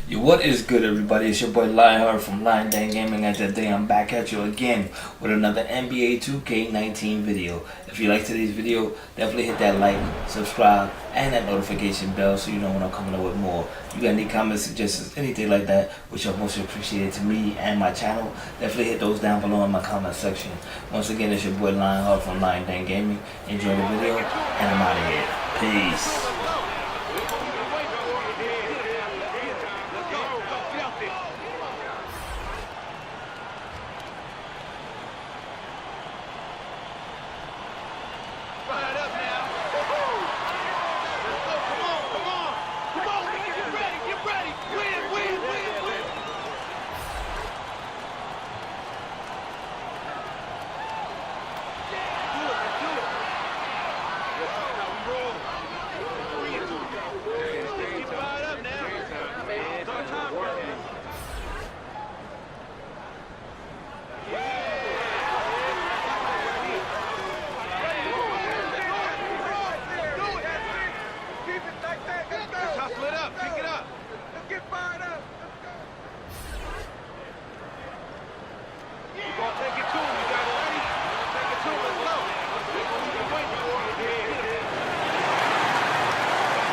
Yo, what is good, everybody? It's your boy Lionheart from Lion Dan Gaming, and today I'm back at you again with another NBA 2K19 video. If you like today's video, definitely hit that like, subscribe, and that notification bell so you know when I'm coming up with more. You got any comments, suggestions, anything like that, which are most appreciated to me and my channel, definitely hit those down below in my comment section. Once again, it's your boy Lionheart from Lion Dan Gaming. Enjoy the video, and I'm out of here. Peace.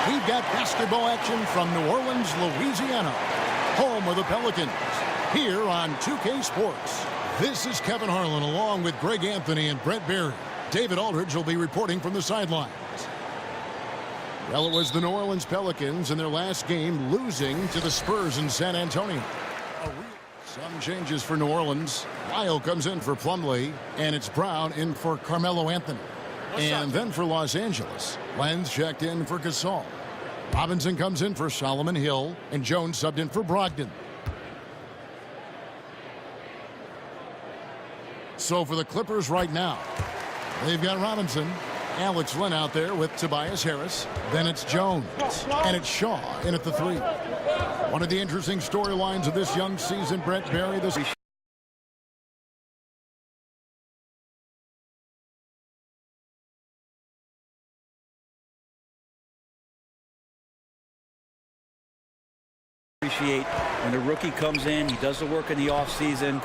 We've got basketball action from New Orleans, Louisiana, home of the Pelicans, here on 2K Sports. This is Kevin Harlan along with Greg Anthony and Brett Barry. David Aldridge will be reporting from the sidelines. Well, it was the New Orleans Pelicans in their last game losing to the Spurs in San Antonio. Some changes for New Orleans. Lyle comes in for Plumlee, and it's Brown in for Carmelo Anthony. And then for Los Angeles, Lenz checked in for Gasol. Robinson comes in for Solomon Hill, and Jones subbed in for Brogdon. So for the Clippers right now, they've got Robinson, Alex Len out there with Tobias Harris. Then it's Jones, and it's Shaw in at the three. One of the interesting storylines of this young season, Brett Barry, this appreciate when a rookie comes in, he does the work in the offseason,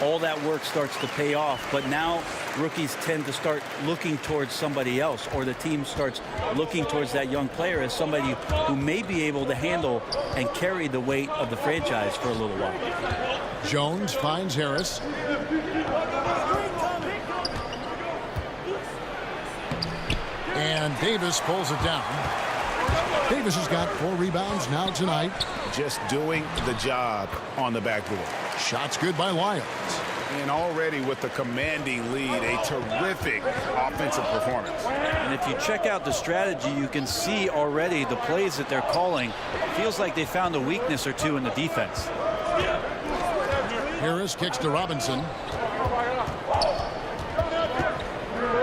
all that work starts to pay off. But now rookies tend to start looking towards somebody else, or the team starts looking towards that young player as somebody who may be able to handle and carry the weight of the franchise for a little while. Jones finds Harris. And Davis pulls it down. Davis has got 4 rebounds now tonight. Just doing the job on the backboard. Shots good by Lyles. And already with the commanding lead, a terrific offensive performance. And if you check out the strategy, you can see already the plays that they're calling. Feels like they found a weakness or two in the defense. Harris kicks to Robinson.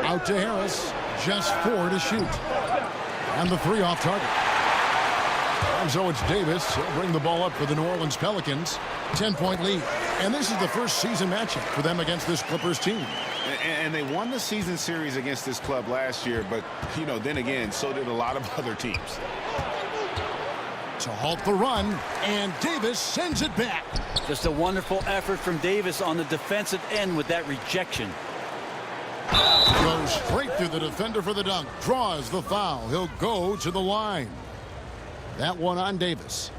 Out to Harris. Just 4 to shoot. And the 3 off target. And so it's Davis. He'll bring the ball up for the New Orleans Pelicans. 10-point lead. And this is the first season matchup for them against this Clippers team. And they won the season series against this club last year, but, you know, then again, so did a lot of other teams. To halt the run, and Davis sends it back. Just a wonderful effort from Davis on the defensive end with that rejection. Goes straight through the defender for the dunk. Draws the foul. He'll go to the line. That one on Davis.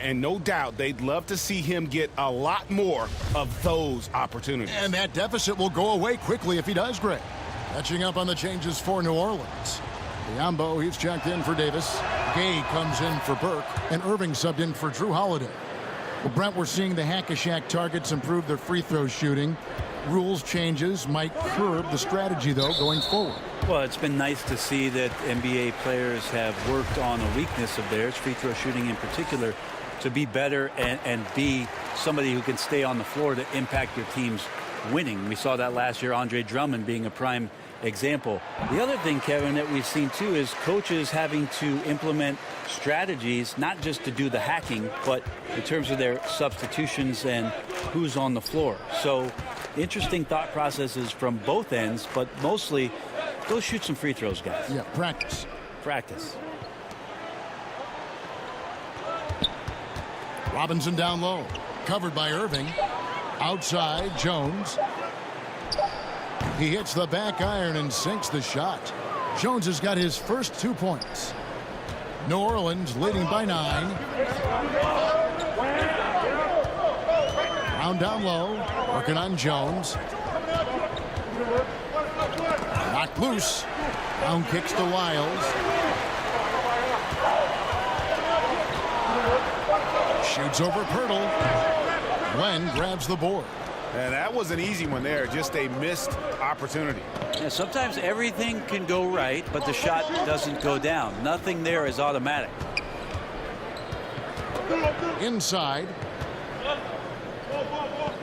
And no doubt they'd love to see him get a lot more of those opportunities. And that deficit will go away quickly if he does, Greg. Catching up on the changes for New Orleans. Biombo, he's checked in for Davis. Gay comes in for Burke. And Irving subbed in for Drew Holiday. Well, Brent, we're seeing the hack-a-shack targets improve their free throw shooting. Rules changes might curb the strategy, though, going forward. Well, it's been nice to see that NBA players have worked on a weakness of theirs, free throw shooting in particular, to be better and be somebody who can stay on the floor to impact your team's winning. We saw that last year, Andre Drummond being a prime example. The other thing, Kevin, that we've seen too is coaches having to implement strategies, not just to do the hacking, but in terms of their substitutions and who's on the floor. So interesting thought processes from both ends, but mostly go shoot some free throws, guys. Yeah, practice. Practice. Robinson down low. Covered by Irving. Outside, Jones. He hits the back iron and sinks the shot. Jones has got his first 2 points. New Orleans leading by 9. Brown down low. Working on Jones. Knocked loose. Brown kicks to Wiles. Shoots over Pirtle. Glenn grabs the board. And that was an easy one there. Just a missed opportunity. Yeah, sometimes everything can go right, but the shot doesn't go down. Nothing there is automatic. Inside.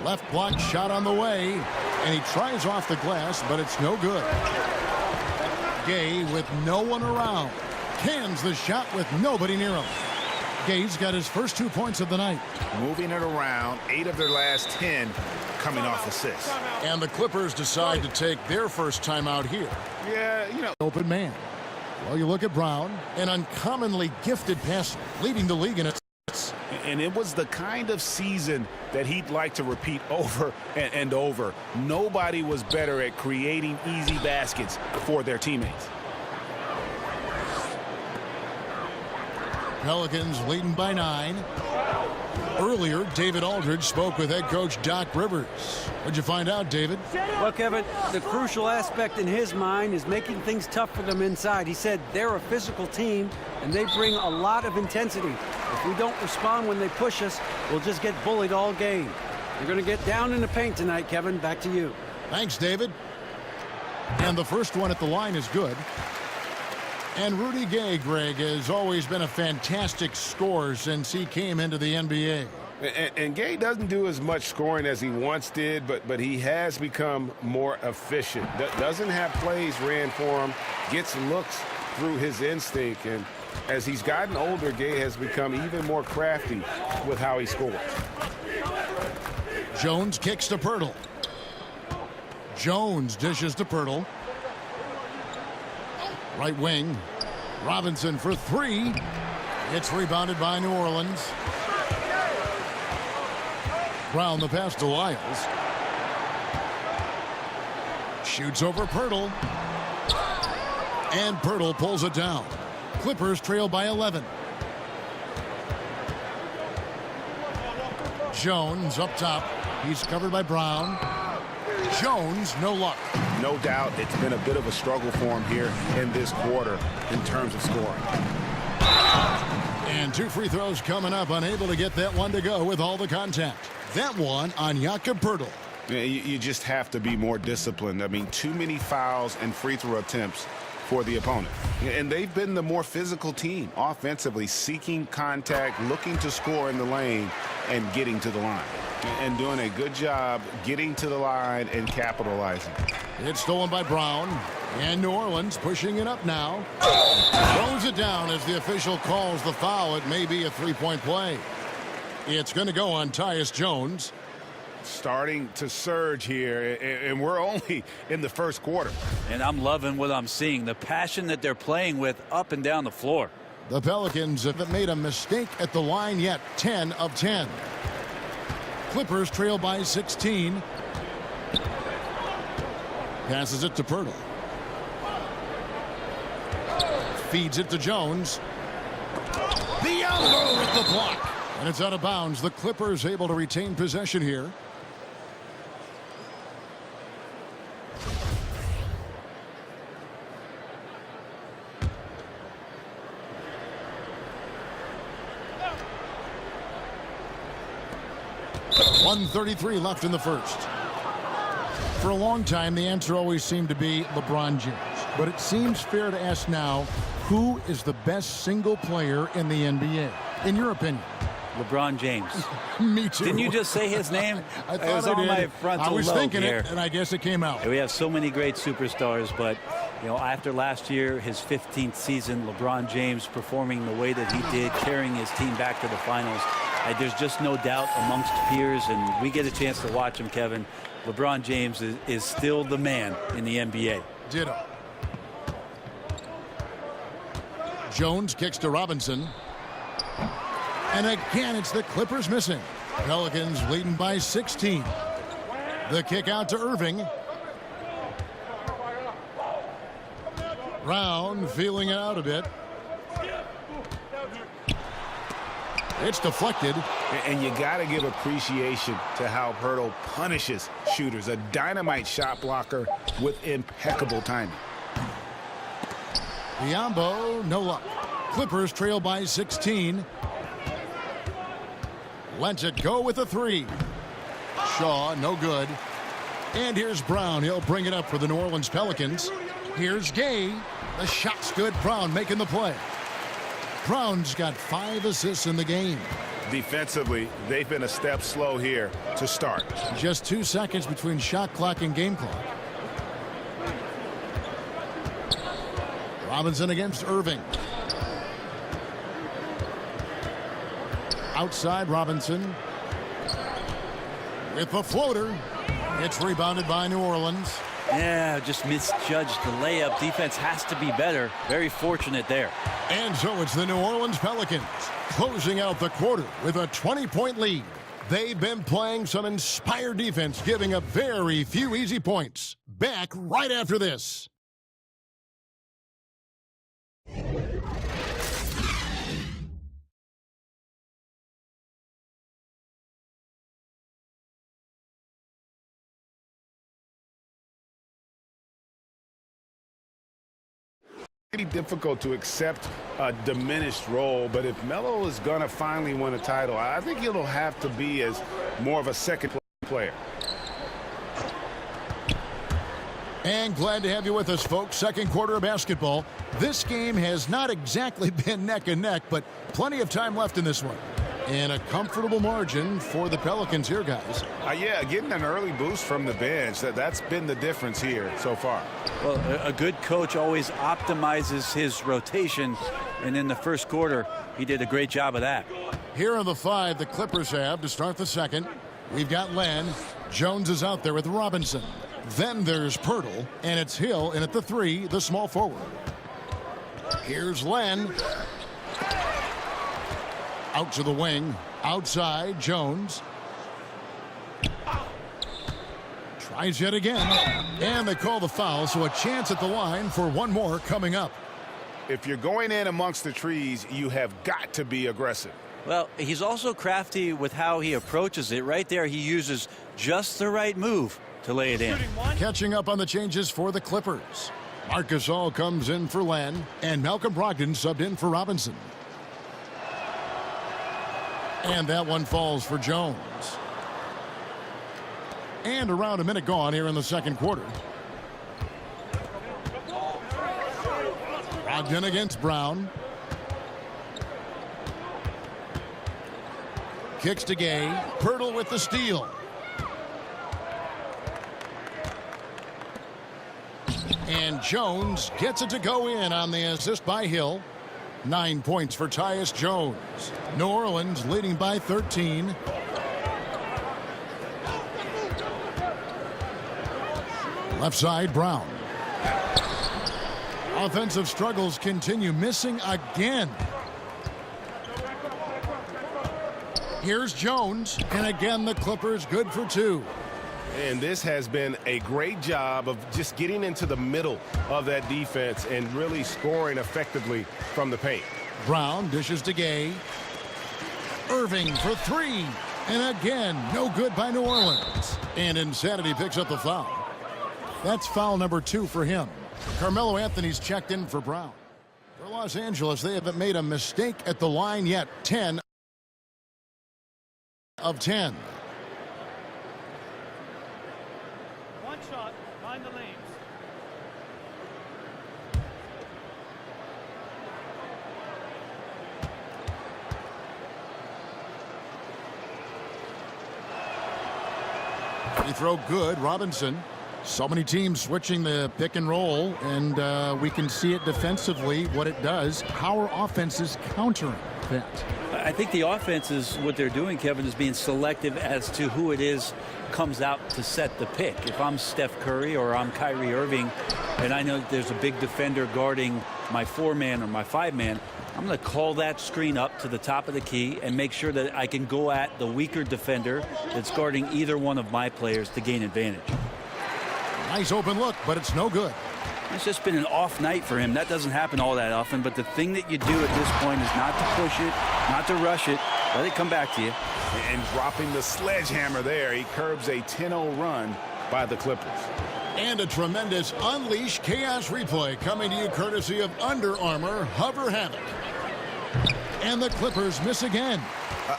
Left block shot on the way. And he tries off the glass, but it's no good. Gay with no one around. Cans the shot with nobody near him. Gay's got his first 2 points of the night. Moving it around, 8 of their last 10 coming off assists. And the Clippers decide to take their first time out here. Yeah, you know. Open man. Well, you look at Brown, an uncommonly gifted passer, leading the league in assists. And it was the kind of season that he'd like to repeat over and over. Nobody was better at creating easy baskets for their teammates. Pelicans leading by 9. Earlier, David Aldridge spoke with head coach Doc Rivers. What'd you find out, David? Well, Kevin, the crucial aspect in his mind is making things tough for them inside. He said they're a physical team, and they bring a lot of intensity. If we don't respond when they push us, we'll just get bullied all game. They're going to get down in the paint tonight, Kevin. Back to you. Thanks, David. And the first one at the line is good. And Rudy Gay, Greg, has always been a fantastic scorer since he came into the NBA. And Gay doesn't do as much scoring as he once did, but he has become more efficient. Doesn't have plays ran for him, gets looks through his instinct. And as he's gotten older, Gay has become even more crafty with how he scores. Jones kicks to Pirtle. Jones dishes to Pirtle. Right wing. Robinson for 3. It's rebounded by New Orleans. Brown the pass to Wiles. Shoots over Pirtle. And Pirtle pulls it down. Clippers trail by 11. Jones up top. He's covered by Brown. Jones, no luck. No doubt it's been a bit of a struggle for him here in this quarter in terms of scoring. And 2 free throws coming up. Unable to get that one to go with all the contact. That one on Jakob Pirtle. Yeah, you just have to be more disciplined. I mean, too many fouls and free throw attempts for the opponent. And they've been the more physical team offensively, seeking contact, looking to score in the lane, and getting to the line. And doing a good job getting to the line and capitalizing. It's stolen by Brown. And New Orleans pushing it up now. Throws it down as the official calls the foul. It may be a 3-point play. It's going to go on Tyus Jones. Starting to surge here, and we're only in the first quarter. And I'm loving what I'm seeing. The passion that they're playing with up and down the floor. The Pelicans haven't made a mistake at the line yet. 10 of 10. Clippers trail by 16. Passes it to Pirtle. Feeds it to Jones. The elbow with the block. And it's out of bounds. The Clippers able to retain possession here. .133 left in the first. For a long time, the answer always seemed to be LeBron James. But it seems fair to ask now, who is the best single player in the NBA, in your opinion? LeBron James. Me too. Didn't you just say his name? I thought it was I on did. my frontal I was lobe thinking here. it, and I guess it came out. We have so many great superstars, but you know, after last year, his 15th season, LeBron James performing the way that he did, carrying his team back to the finals, there's just no doubt amongst peers, and we get a chance to watch him, Kevin. LeBron James is still the man in the NBA. Ditto. Jones kicks to Robinson. And again, it's the Clippers missing. Pelicans leading by 16. The kick out to Irving. Brown feeling it out a bit. It's deflected. And you got to give appreciation to how Hurdle punishes shooters. A dynamite shot blocker with impeccable timing. Biombo, no luck. Clippers trail by 16. Lets it go with a three. Shaw, no good. And here's Brown. He'll bring it up for the New Orleans Pelicans. Here's Gay. The shot's good. Brown making the play. Brown's got 5 assists in the game. Defensively, they've been a step slow here to start. Just 2 seconds between shot clock and game clock. Robinson against Irving. Outside Robinson. With the floater. It's rebounded by New Orleans. Yeah, just misjudged the layup. Defense has to be better. Very fortunate there. And so it's the New Orleans Pelicans closing out the quarter with a 20-point lead. They've been playing some inspired defense, giving up very few easy points. Back right after this. Pretty difficult to accept a diminished role, but if Melo is going to finally win a title, I think he'll have to be as more of a second player. And glad to have you with us, folks. Second quarter of basketball. This game has not exactly been neck and neck, but plenty of time left in this one. And a comfortable margin for the Pelicans here, guys. Yeah, getting an early boost from the bench. That's been the difference here so far. Well, a good coach always optimizes his rotation, and in the first quarter, he did a great job of that. Here are the 5 the Clippers have to start the second. We've got Len. Jones is out there with Robinson. Then there's Pirtle, and it's Hill in at the 3, the small forward. Here's Len. Out to the wing. Outside, Jones. Tries yet again. And they call the foul, so a chance at the line for one more coming up. If you're going in amongst the trees, you have got to be aggressive. Well, he's also crafty with how he approaches it. Right there, he uses just the right move to lay it in. Catching up on the changes for the Clippers. Marc Gasol comes in for Len, and Malcolm Brogdon subbed in for Robinson. And that one falls for Jones. And around a minute gone here in the second quarter. Brogdon against Brown. Kicks to Gay. Pirtle with the steal. And Jones gets it to go in on the assist by Hill. 9 points for Tyus Jones. New Orleans leading by 13. Left side, Brown. Offensive struggles continue, missing again. Here's Jones, and again the Clippers good for 2. And this has been a great job of just getting into the middle of that defense and really scoring effectively from the paint. Brown dishes to Gay. Irving for 3. And again, no good by New Orleans. And Insanity picks up the foul. That's foul number 2 for him. Carmelo Anthony's checked in for Brown. For Los Angeles, they haven't made a mistake at the line yet. 10 of 10. One shot, find the lanes. Free throw good. Robinson. So many teams switching the pick and roll, and we can see it defensively what it does. How are offenses countering that? I think the offense is what they're doing, Kevin, is being selective as to who it is comes out to set the pick. If I'm Steph Curry or I'm Kyrie Irving, and I know there's a big defender guarding my 4-man or my 5-man, I'm going to call that screen up to the top of the key and make sure that I can go at the weaker defender that's guarding either one of my players to gain advantage. Nice open look, but it's no good. It's just been an off night for him. That doesn't happen all that often, but the thing that you do at this point is not to push it, not to rush it. Let it come back to you. And dropping the sledgehammer there, he curbs a 10-0 run by the Clippers. And a tremendous Unleash Chaos replay coming to you courtesy of Under Armour Hover Havoc. And the Clippers miss again.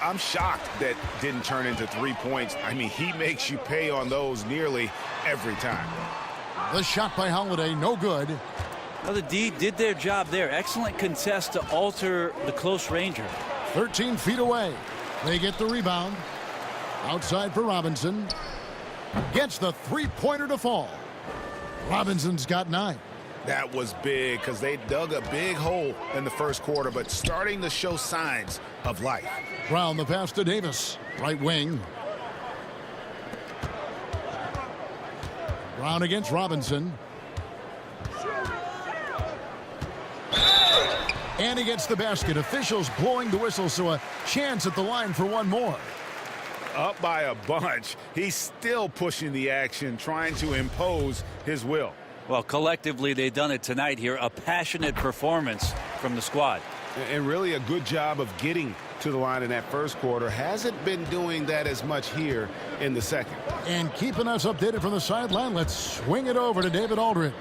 I'm shocked that didn't turn into 3 points. I mean, he makes you pay on those nearly every time. The shot by Holiday, no good. Well, the D did their job there. Excellent contest to alter the close ranger. 13 feet away. They get the rebound. Outside for Robinson. Gets the three-pointer to fall. Robinson's got 9. That was big because they dug a big hole in the first quarter, but starting to show signs of life. Brown the pass to Davis. Right wing. Brown against Robinson. And he gets the basket. Officials blowing the whistle, so a chance at the line for one more. Up by a bunch. He's still pushing the action, trying to impose his will. Well, collectively, they've done it tonight here. A passionate performance from the squad. And really a good job of getting to the line in that first quarter. Hasn't been doing that as much here in the second. And keeping us updated from the sideline, let's swing it over to David Aldridge.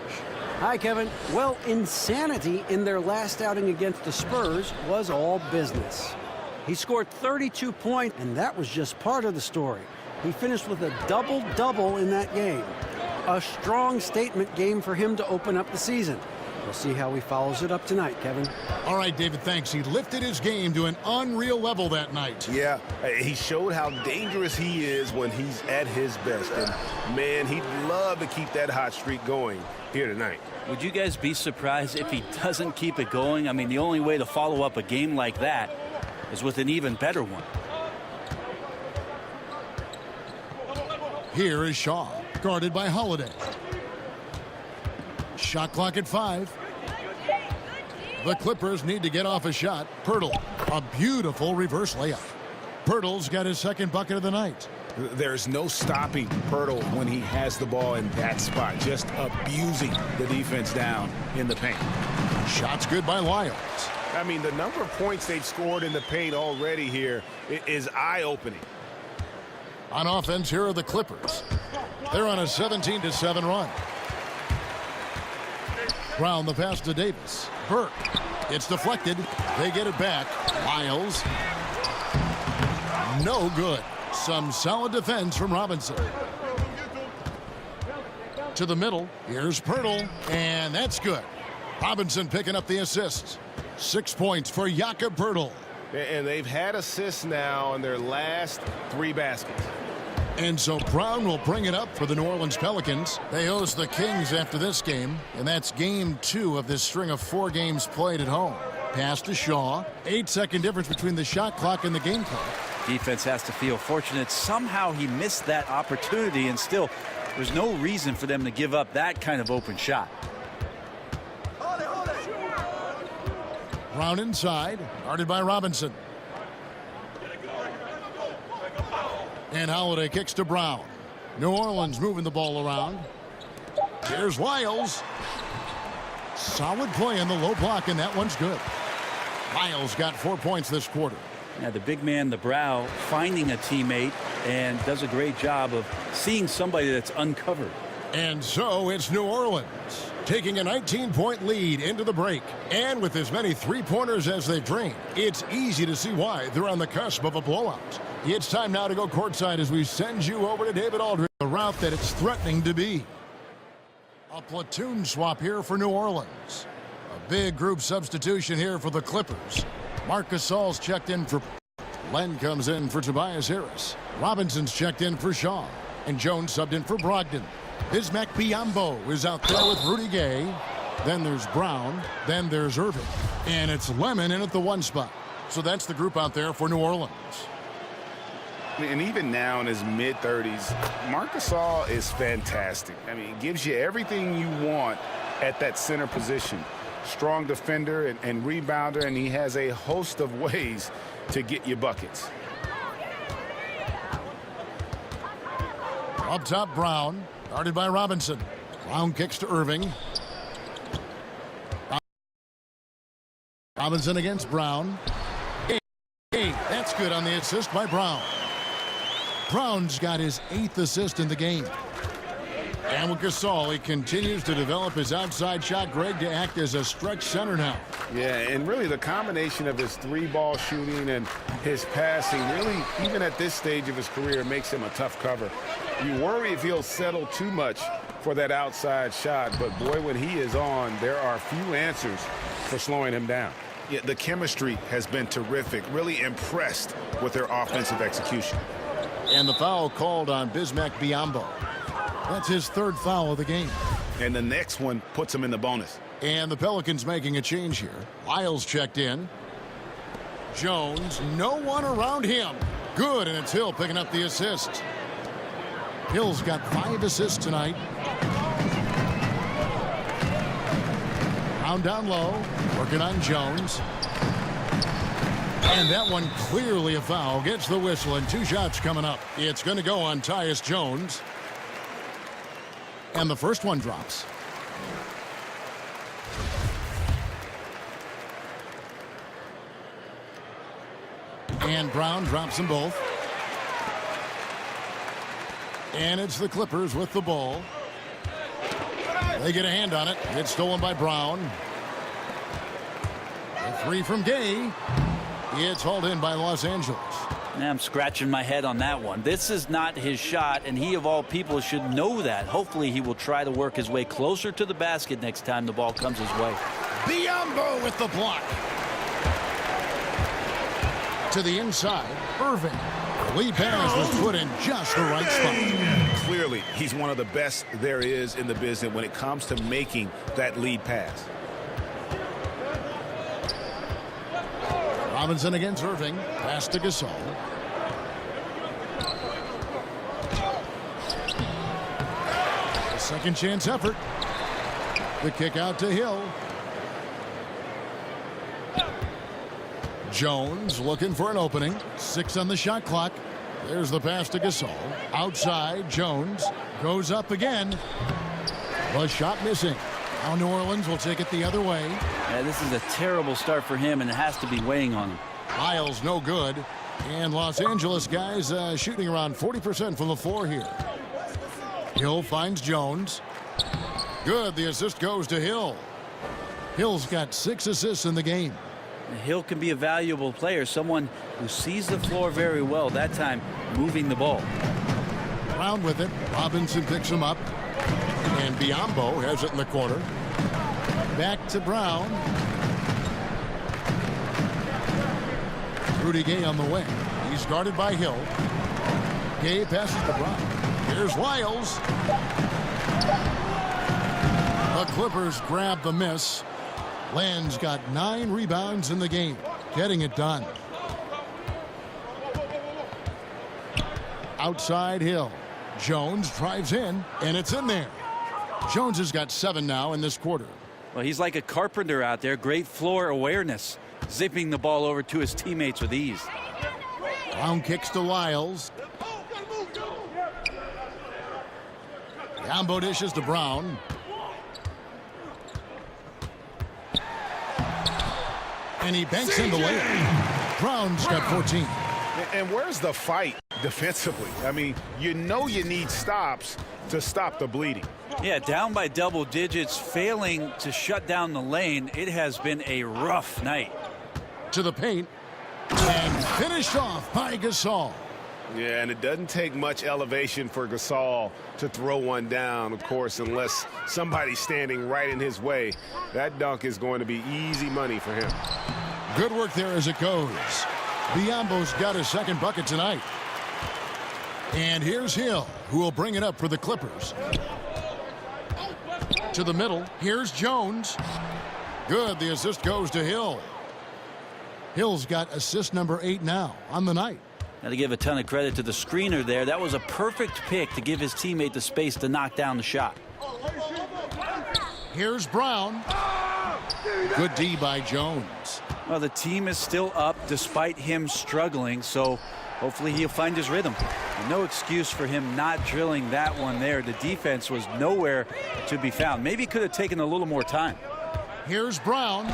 Hi, Kevin. Well, insanity in their last outing against the Spurs was all business. He scored 32 points, and that was just part of the story. He finished with a double-double in that game. A strong statement game for him to open up the season. We'll see how he follows it up tonight, Kevin. All right, David, thanks. He lifted his game to an unreal level that night. Yeah, he showed how dangerous he is when he's at his best. And, man, he'd love to keep that hot streak going here tonight. Would you guys be surprised if he doesn't keep it going? I mean, the only way to follow up a game like that is with an even better one. Here is Shaw, guarded by Holiday. Shot clock at 5. The Clippers need to get off a shot. Pirtle, a beautiful reverse layup. Pirtle's got his second bucket of the night. There's no stopping Pirtle when he has the ball in that spot, just abusing the defense down in the paint. Shot's good by Lyles. I mean, the number of points they've scored in the paint already here is eye-opening. On offense, here are the Clippers. They're on a 17-7 run. Brown the pass to Davis. Burke. It's deflected. They get it back. Lyles. No good. Some solid defense from Robinson. To the middle. Here's Pirtle. And that's good. Robinson picking up the assist. 6 points for Jakob Pirtle. And they've had assists now in their last 3 baskets. And so Brown will bring it up for the New Orleans Pelicans. They host the Kings after this game, and that's game 2 of this string of 4 games played at home. Pass to Shaw. 8-second difference between the shot clock and the game clock. Defense has to feel fortunate. Somehow he missed that opportunity, and still there's no reason for them to give up that kind of open shot. Brown inside, guarded by Robinson. And Holiday kicks to Brown. New Orleans moving the ball around. Here's Lyles. Solid play in the low block, and that one's good. Lyles got 4 points this quarter. Yeah, the big man, the Brow, finding a teammate and does a great job of seeing somebody that's uncovered. And so it's New Orleans taking a 19-point lead into the break. And with as many three-pointers as they've drained, it's easy to see why they're on the cusp of a blowout. It's time now to go courtside as we send you over to David Aldridge, the route that it's threatening to be. A platoon swap here for New Orleans. A big group substitution here for the Clippers. Marc Gasol's checked in for Len comes in for Tobias Harris. Robinson's checked in for Shaw. And Jones subbed in for Brogdon. Bismack Biyombo is out there with Rudy Gay. Then there's Brown. Then there's Irving. And it's Lemon in at the 1 spot. So that's the group out there for New Orleans. And even now in his mid-30s, Marc Gasol is fantastic. I mean, it gives you everything you want at that center position. strong defender and rebounder, and he has a host of ways to get you buckets. Up top, Brown. Guarded by Robinson. Brown kicks to Irving. Robinson against Brown. That's good on the assist by Brown. Brown's got his 8th assist in the game. And with Gasol, he continues to develop his outside shot, Greg, to act as a stretch center now. Yeah, and really the combination of his 3-ball shooting and his passing, really, even at this stage of his career, makes him a tough cover. You worry if he'll settle too much for that outside shot, but boy, when he is on, there are few answers for slowing him down. Yeah, the chemistry has been terrific. Really impressed with their offensive execution. And the foul called on Bismack Biyombo. That's his 3rd foul of the game. And the next one puts him in the bonus. And the Pelicans making a change here. Lyles checked in. Jones, no one around him. Good, and it's Hill picking up the assist. Hill's got 5 assists tonight. Brown down low, working on Jones. And that one clearly a foul. Gets the whistle, and 2 shots coming up. It's going to go on Tyus Jones. And the first one drops. And Brown drops them both. And it's the Clippers with the ball. They get a hand on it. It's stolen by Brown. A 3 from Gay. It's hauled in by Los Angeles. I'm scratching my head on that one. This is not his shot, and he, of all people, should know that. Hopefully, he will try to work his way closer to the basket next time the ball comes his way. Biyombo with the block. To the inside, Irving. The lead pass was put in just the right spot. Clearly, he's one of the best there is in the business when it comes to making that lead pass. Robinson against Irving. Pass to Gasol. A second chance effort. The kick out to Hill. Jones looking for an opening. 6 on the shot clock. There's the pass to Gasol. Outside, Jones goes up again. The shot missing. Now New Orleans will take it the other way. Yeah, this is a terrible start for him, and it has to be weighing on him. Lyles no good. And Los Angeles guys shooting around 40% from the floor here. Hill finds Jones. Good. The assist goes to Hill. Hill's got 6 assists in the game. Hill can be a valuable player, someone who sees the floor very well, that time moving the ball. Brown with it. Robinson picks him up. And Biyombo has it in the corner. Back to Brown. Rudy Gay on the wing. He's guarded by Hill. Gay passes to Brown. Here's Lyles. The Clippers grab the miss. Land's got 9 rebounds in the game. Getting it done. Outside Hill. Jones drives in, and it's in there. Jones has got 7 now in this quarter. Well, he's like a carpenter out there. Great floor awareness. Zipping the ball over to his teammates with ease. Brown kicks to Lyles. Biyombo dishes to Brown. And he banks in the layup. Brown's got 14. And where's the fight defensively? I mean, you know you need stops to stop the bleeding. Yeah, down by double digits, failing to shut down the lane. It has been a rough night. To the paint. And finished off by Gasol. Yeah, and it doesn't take much elevation for Gasol to throw one down, of course, unless somebody's standing right in his way. That dunk is going to be easy money for him. Good work there as it goes. Biyombo's got his 2nd bucket tonight. And here's Hill, who will bring it up for the Clippers. To the middle. Here's Jones. Good. The assist goes to Hill. Hill's got assist number 8 now on the night. Got to give a ton of credit to the screener there. That was a perfect pick to give his teammate the space to knock down the shot. Here's Brown. Good D by Jones. Well, the team is still up despite him struggling, so hopefully he'll find his rhythm. And no excuse for him not drilling that one there. The defense was nowhere to be found. Maybe he could have taken a little more time. Here's Brown.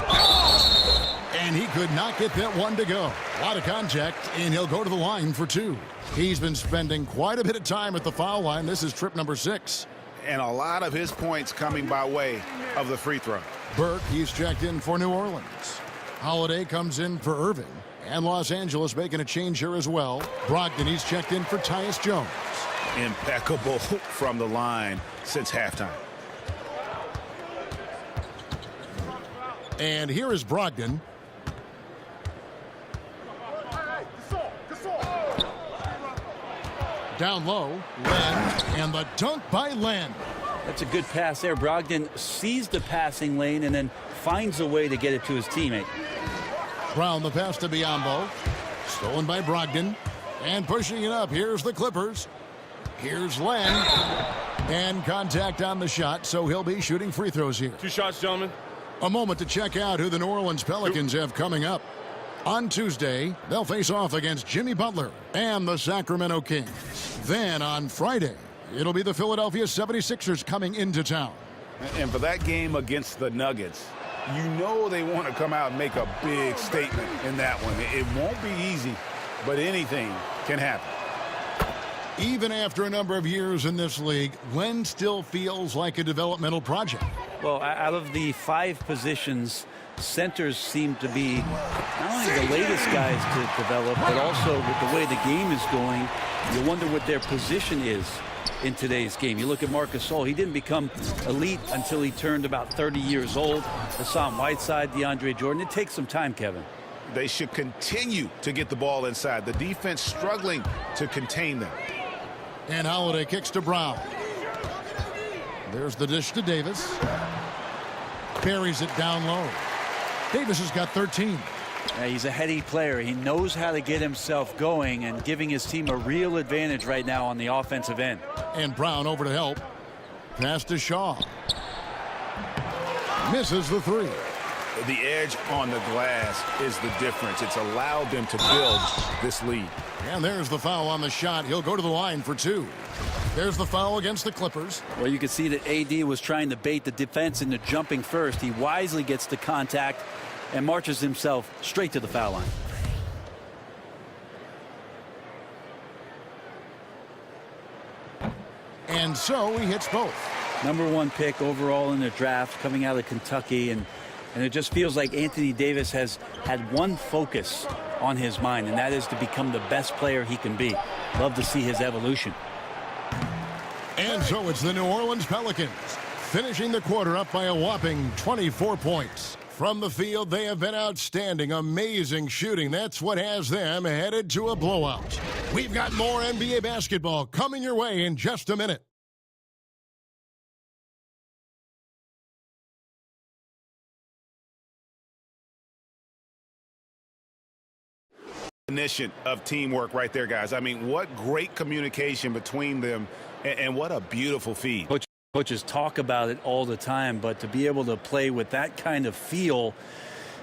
And he could not get that one to go. A lot of contact, and he'll go to the line for 2. He's been spending quite a bit of time at the foul line. This is trip number 6. And a lot of his points coming by way of the free throw. Burke, he's checked in for New Orleans. Holiday comes in for Irving. And Los Angeles making a change here as well. Brogdon, he's checked in for Tyus Jones. Impeccable from the line since halftime. And here is Brogdon. Down low, Len, and the dunk by Len. That's a good pass there. Brogdon sees the passing lane and then finds a way to get it to his teammate. Brown, the pass to Biyombo. Stolen by Brogdon. And pushing it up, here's the Clippers. Here's Len. And contact on the shot, so he'll be shooting free throws here. 2 shots, gentlemen. A moment to check out who the New Orleans Pelicans have coming up. On Tuesday, they'll face off against Jimmy Butler and the Sacramento Kings. Then on Friday, it'll be the Philadelphia 76ers coming into town. And for that game against the Nuggets, you know they want to come out and make a big statement in that one. It won't be easy, but anything can happen. Even after a number of years in this league, Len still feels like a developmental project. Well, out of the 5 positions, centers seem to be not only the latest guys to develop, but also with the way the game is going, you wonder what their position is in today's game. You look at Marc Gasol, he didn't become elite until he turned about 30 years old. Hassan Whiteside, DeAndre Jordan. It takes some time, Kevin. They should continue to get the ball inside. The defense struggling to contain them. And Holiday kicks to Brown. There's the dish to Davis. Buries it down low. Davis has got 13. Yeah, he's a heady player. He knows how to get himself going and giving his team a real advantage right now on the offensive end. And Brown over to help. Pass to Shaw. Misses the 3. The edge on the glass is the difference. It's allowed them to build this lead. And there's the foul on the shot. He'll go to the line for 2. There's the foul against the Clippers. Well, you can see that AD was trying to bait the defense into jumping first. He wisely gets the contact and marches himself straight to the foul line. And so he hits both. #1 pick overall in the draft coming out of Kentucky, and it just feels like Anthony Davis has had one focus on his mind, and that is to become the best player he can be. Love to see his evolution. And so it's the New Orleans Pelicans finishing the quarter up by a whopping 24 points. From the field, they have been outstanding, amazing shooting. That's what has them headed to a blowout. We've got more NBA basketball coming your way in just a minute. Definition of teamwork right there, guys. I mean, what great communication between them, and what a beautiful feed. Coaches talk about it all the time, but to be able to play with that kind of feel,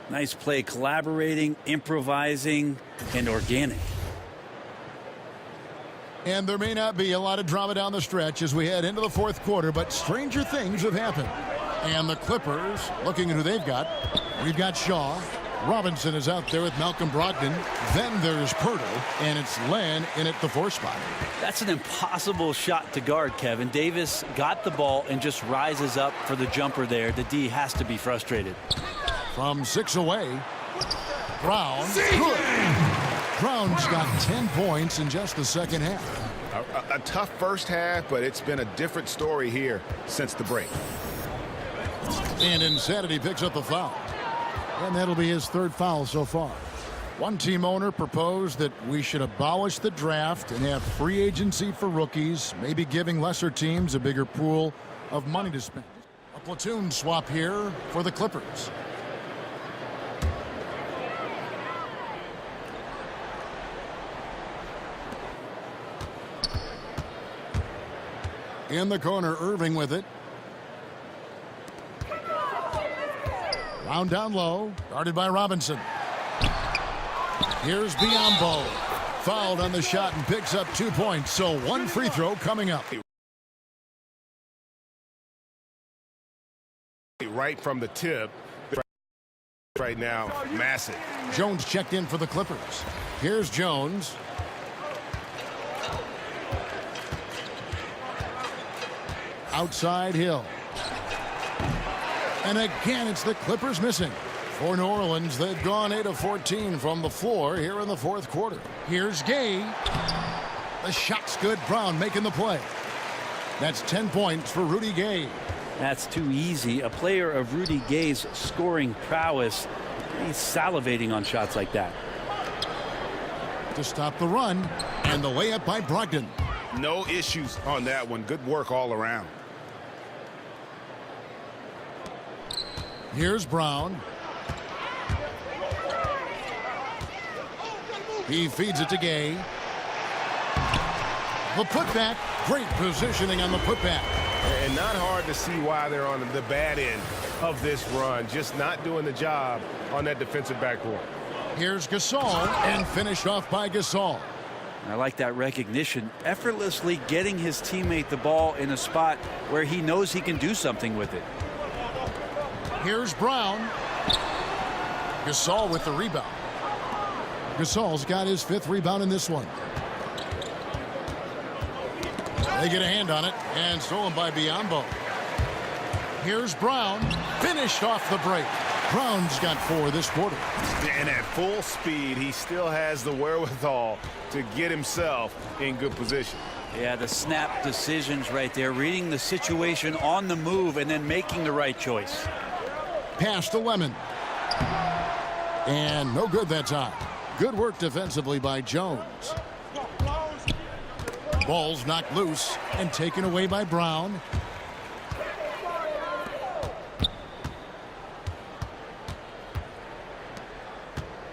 nice play, collaborating, improvising, and organic. And there may not be a lot of drama down the stretch as we head into the 4th quarter, but stranger things have happened. And the Clippers, looking at who they've got, we've got Shaw. Robinson is out there with Malcolm Brogdon. Then there's Pirtle, and it's Len in at the 4 spot. That's an impossible shot to guard, Kevin. Davis got the ball and just rises up for the jumper there. The D has to be frustrated. From 6 away, Brown. Good. Brown's got 10 points in just the second half. A tough first half, but it's been a different story here since the break. And Insanity picks up the foul. And that'll be his 3rd foul so far. One team owner proposed that we should abolish the draft and have free agency for rookies, maybe giving lesser teams a bigger pool of money to spend. A platoon swap here for the Clippers. In the corner, Irving with it. Brown down low, guarded by Robinson. Here's Biombo. Fouled on the shot and picks up 2 points, so one free throw coming up. Right from the tip. Right now, massive. Jones checked in for the Clippers. Here's Jones. Outside Hill. And again, it's the Clippers missing. For New Orleans, they've gone 8 of 14 from the floor here in the fourth quarter. Here's Gay. The shot's good. Brown making the play. That's 10 points for Rudy Gay. That's too easy. A player of Rudy Gay's scoring prowess, he's salivating on shots like that. To stop the run, and the layup by Brogdon. No issues on that one. Good work all around. Here's Brown. He feeds it to Gay. The putback. Great positioning on the putback. And not hard to see why they're on the bad end of this run. Just not doing the job on that defensive backcourt. Here's Gasol, and finished off by Gasol. I like that recognition. Effortlessly getting his teammate the ball in a spot where he knows he can do something with it. Here's Brown. Gasol with the rebound. Gasol's got his 5th rebound in this one. They get a hand on it, and stolen by Biombo. Here's Brown. Finished off the break. Brown's got 4 this quarter. And at full speed, he still has the wherewithal to get himself in good position. Yeah, the snap decisions right there. Reading the situation on the move and then making the right choice. Pass to Lemon. And no good that time. Good work defensively by Jones. Ball's knocked loose and taken away by Brown.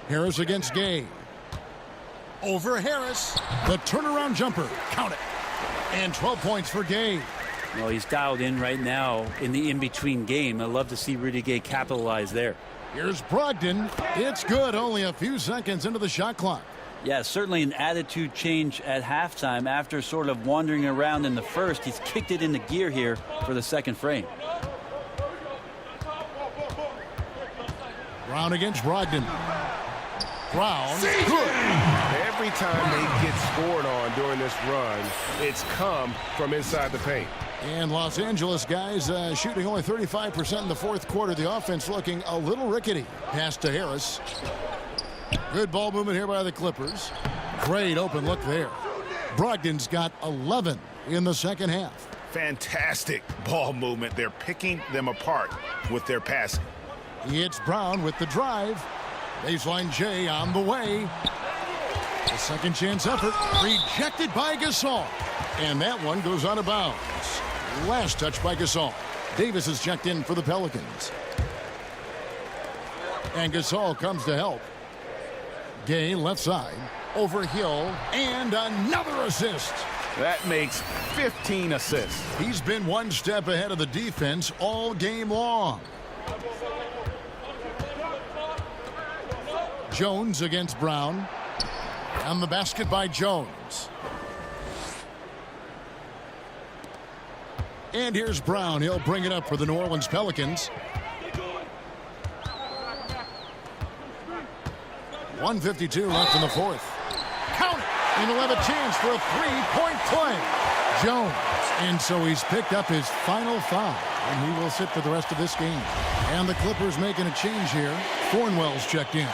Harris against Gay. Over Harris. The turnaround jumper. Count it. And 12 points for Gay. Well, he's dialed in right now in the in-between game. I love to see Rudy Gay capitalize there. Here's Brogdon. It's good. Only a few seconds into the shot clock. Yeah, certainly an attitude change at halftime. After sort of wandering around in the first, he's kicked it into gear here for the second frame. Brown against Brogdon. Brown. Good. Every time they get scored on during this run, it's come from inside the paint. And Los Angeles guys shooting only 35% in the fourth quarter. The offense looking a little rickety. Pass to Harris. Good ball movement here by the Clippers. Great open look there. Brogdon's got 11 in the second half. Fantastic ball movement. They're picking them apart with their passing. It's Brown with the drive. Baseline J on the way. A second chance effort rejected by Gasol. And that one goes out of bounds. Last touch by Gasol. Davis is checked in for the Pelicans. And Gasol comes to help. Gay left side. Over Hill. And another assist. That makes 15 assists. He's been one step ahead of the defense all game long. Jones against Brown. On the basket by Jones. And here's Brown. He'll bring it up for the New Orleans Pelicans. 1:52 left in the fourth. Count it. And he'll have a chance for a three-point play. Jones. And so he's picked up his final foul. And he will sit for the rest of this game. And the Clippers making a change here. Thornwell's checked in.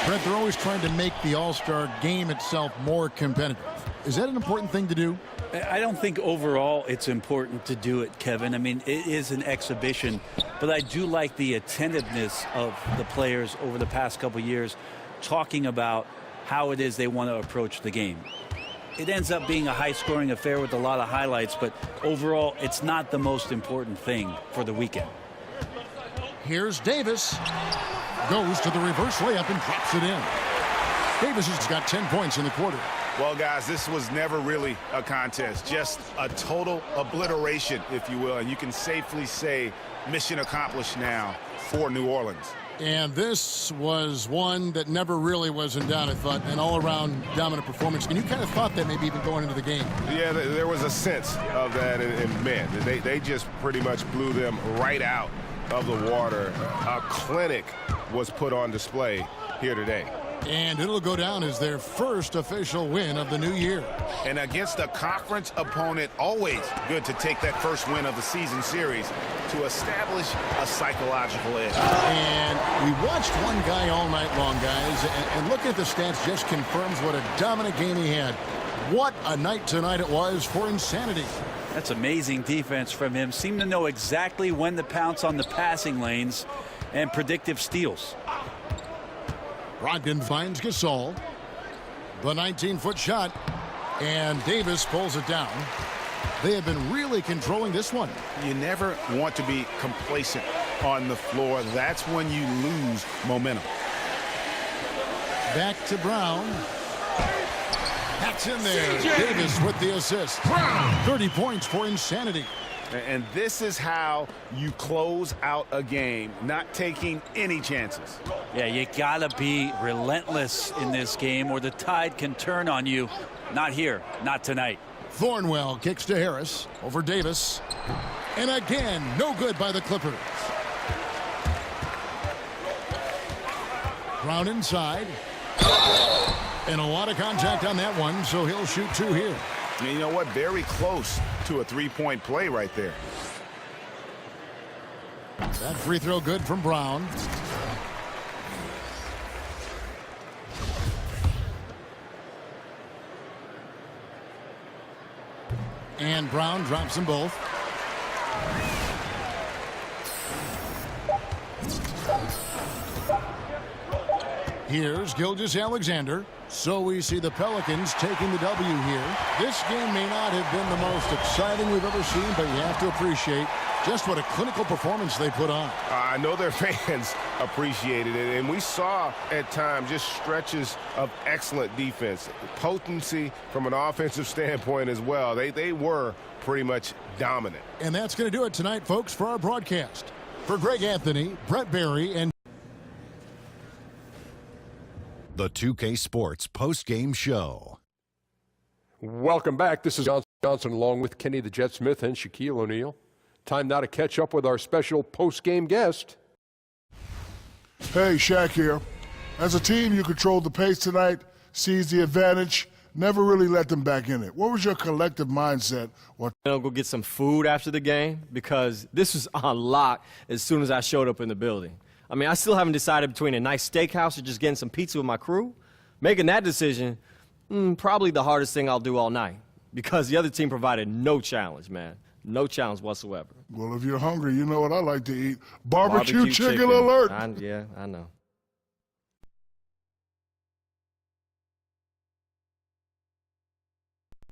Brett, they're always trying to make the All-Star game itself more competitive. Is that an important thing to do? I don't think overall it's important to do it, Kevin. I mean, it is an exhibition, but I do like the attentiveness of the players over the past couple years talking about how it is they want to approach the game. It ends up being a high-scoring affair with a lot of highlights, but overall it's not the most important thing for the weekend. Here's Davis. Goes to the reverse layup and drops it in. Davis has got 10 points in the quarter. Well, guys, this was never really a contest. Just a total obliteration, if you will. And you can safely say mission accomplished now for New Orleans. And this was one that never really was in doubt, I thought, an all-around dominant performance. And you kind of thought that maybe even going into the game. Yeah, there was a sense of that, and man, they just pretty much blew them right out of the water. A clinic was put on display here today. And it'll go down as their first official win of the new year. And against a conference opponent, always good to take that first win of the season series to establish a psychological edge. And we watched one guy all night long, guys, and look at the stats, just confirms what a dominant game he had. What a night tonight it was for Insanity. That's amazing defense from him. Seemed to know exactly when to pounce on the passing lanes and predictive steals. Brogdon finds Gasol. The 19-foot shot. And Davis pulls it down. They have been really controlling this one. You never want to be complacent on the floor. That's when you lose momentum. Back to Brown. That's in there. Davis with the assist. 30 points for Insanity. And this is how you close out a game, not taking any chances. Yeah, you gotta be relentless in this game or the tide can turn on you. Not here, not tonight. Thornwell kicks to Harris over Davis. And again, no good by the Clippers. Brown inside. And a lot of contact on that one, so he'll shoot two here. And you know what? Very close to a three-point play right there. That free throw good from Brown. And Brown drops them both. Here's Gilgeous-Alexander. So we see the Pelicans taking the W here. This game may not have been the most exciting we've ever seen, but you have to appreciate just what a clinical performance they put on. I know their fans appreciated it, and we saw at times just stretches of excellent defense. Potency from an offensive standpoint as well. They were pretty much dominant. And that's going to do it tonight, folks, for our broadcast. For Greg Anthony, Brett Barry, and The 2K Sports post-game show. Welcome back. This is Johnson along with Kenny the Jet Smith and Shaquille O'Neal. Time now to catch up with our special post-game guest. Hey, Shaq here. As a team, you controlled the pace tonight, seized the advantage, never really let them back in it. What was your collective mindset? I'll go get some food after the game because this was on lock as soon as I showed up in the building. I mean, I still haven't decided between a nice steakhouse or just getting some pizza with my crew. Making that decision, probably the hardest thing I'll do all night because the other team provided no challenge, man. No challenge whatsoever. Well, if you're hungry, you know what I like to eat. Barbecue chicken alert. Yeah, I know.